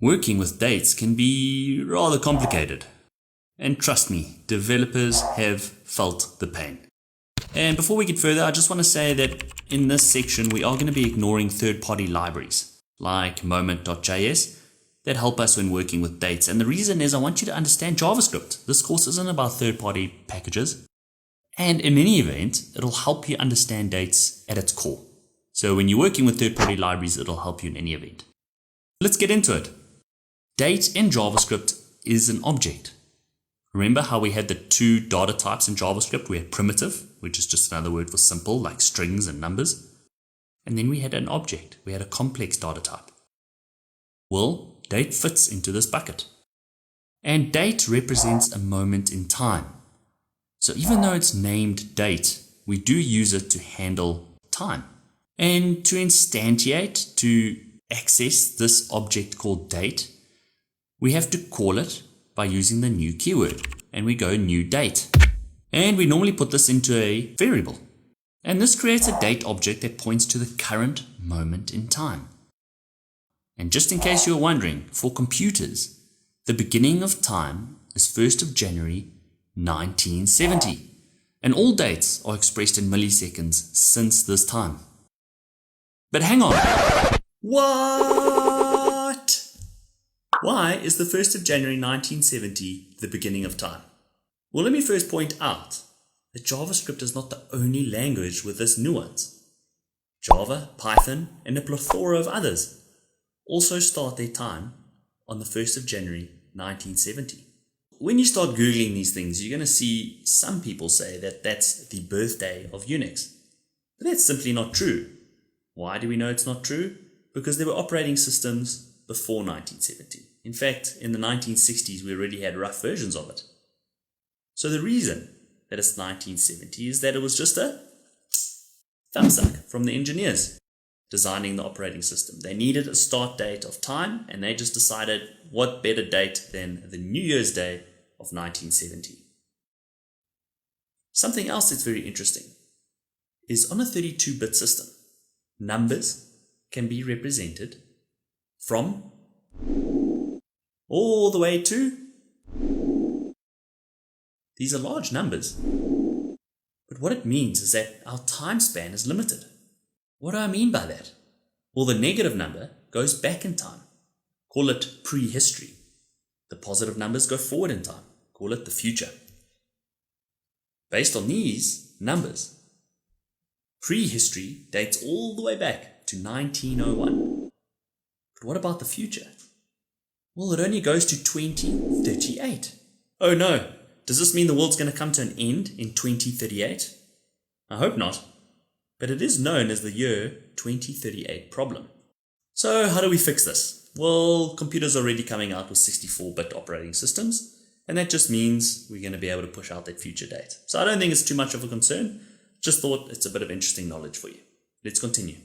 Working with dates can be rather complicated. And trust me, developers have felt the pain. And before we get further, I just want to say that in this section, we are going to be ignoring third-party libraries like moment.js that help us when working with dates. And the reason is I want you to understand JavaScript. This course isn't about third-party packages. And in any event, it'll help you understand dates at its core. So when you're working with third-party libraries, it'll help you in any event. Let's get into it. Date in JavaScript is an object. Remember how we had the two data types in JavaScript? We had primitive, which is just another word for simple, like strings and numbers. And then we had an object. We had a complex data type. Well, date fits into this bucket. And date represents a moment in time. So even though it's named date, we do use it to handle time. And to instantiate, to access this object called date, we have to call it by using the new keyword. And we go new date. And we normally put this into a variable. And this creates a date object that points to the current moment in time. And just in case you're wondering, for computers, the beginning of time is 1st of January 1970. And all dates are expressed in milliseconds since this time. But hang on. What? Why is the 1st of January 1970 the beginning of time? Well, let me first point out that JavaScript is not the only language with this nuance. Java, Python, and a plethora of others also start their time on the 1st of January 1970. When you start Googling these things, you're going to see some people say that that's the birthday of Unix. But that's simply not true. Why do we know it's not true? Because there were operating systems before 1970. In fact, in the 1960s, we already had rough versions of it. So the reason that it's 1970 is that it was just a thumbsuck from the engineers designing the operating system. They needed a start date of time, and they just decided what better date than the New Year's Day of 1970. Something else that's very interesting is on a 32-bit system, numbers can be represented from all the way to. These are large numbers. But what it means is that our time span is limited. What do I mean by that? Well, the negative number goes back in time. Call it prehistory. The positive numbers go forward in time. Call it the future. Based on these numbers, prehistory dates all the way back to 1901. But what about the future? Well, it only goes to 2038. Oh no, does this mean the world's going to come to an end in 2038? I hope not. But it is known as the year 2038 problem. So how do we fix this? Well, computers are already coming out with 64-bit operating systems, and that just means we're going to be able to push out that future date. So I don't think it's too much of a concern. Just thought it's a bit of interesting knowledge for you. Let's continue.